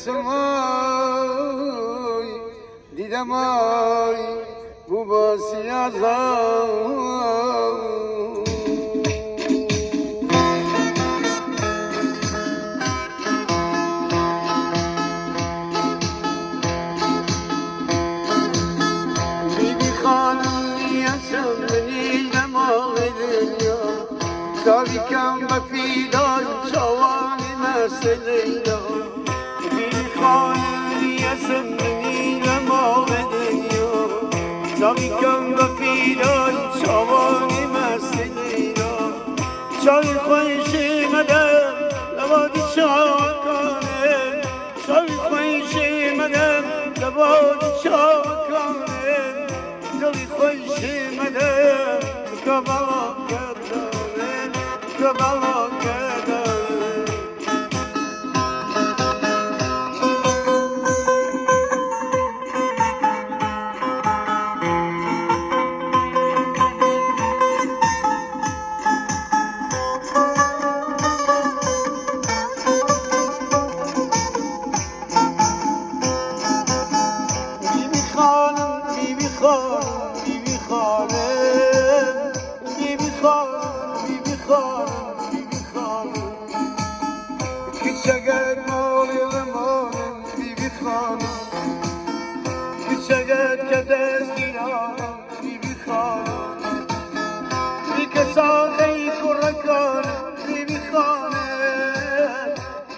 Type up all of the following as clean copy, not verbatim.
سمای دیدم آی بو با سیازم بیبی خانم نیستم بنیدم آقای دنیا تاوی کم بفیدان جوانی مثل لیلا سنینم آقای دنیا تاوی کم بفیدان جوانی مثل لیلا چای خویشی مدم لبادی چاکانه چای خویشی مدم لبادی چاکانه دلی خویشی مدم کبالا کردانه کبالا کردانه Küçücük mağlurum bibi hanım Küçücük keder giyanım bibi hanım Bir kesağı kurakan bibi hanım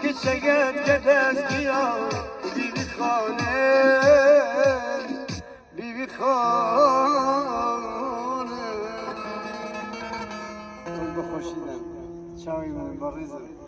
Küçücük keder giyanım bibi hanım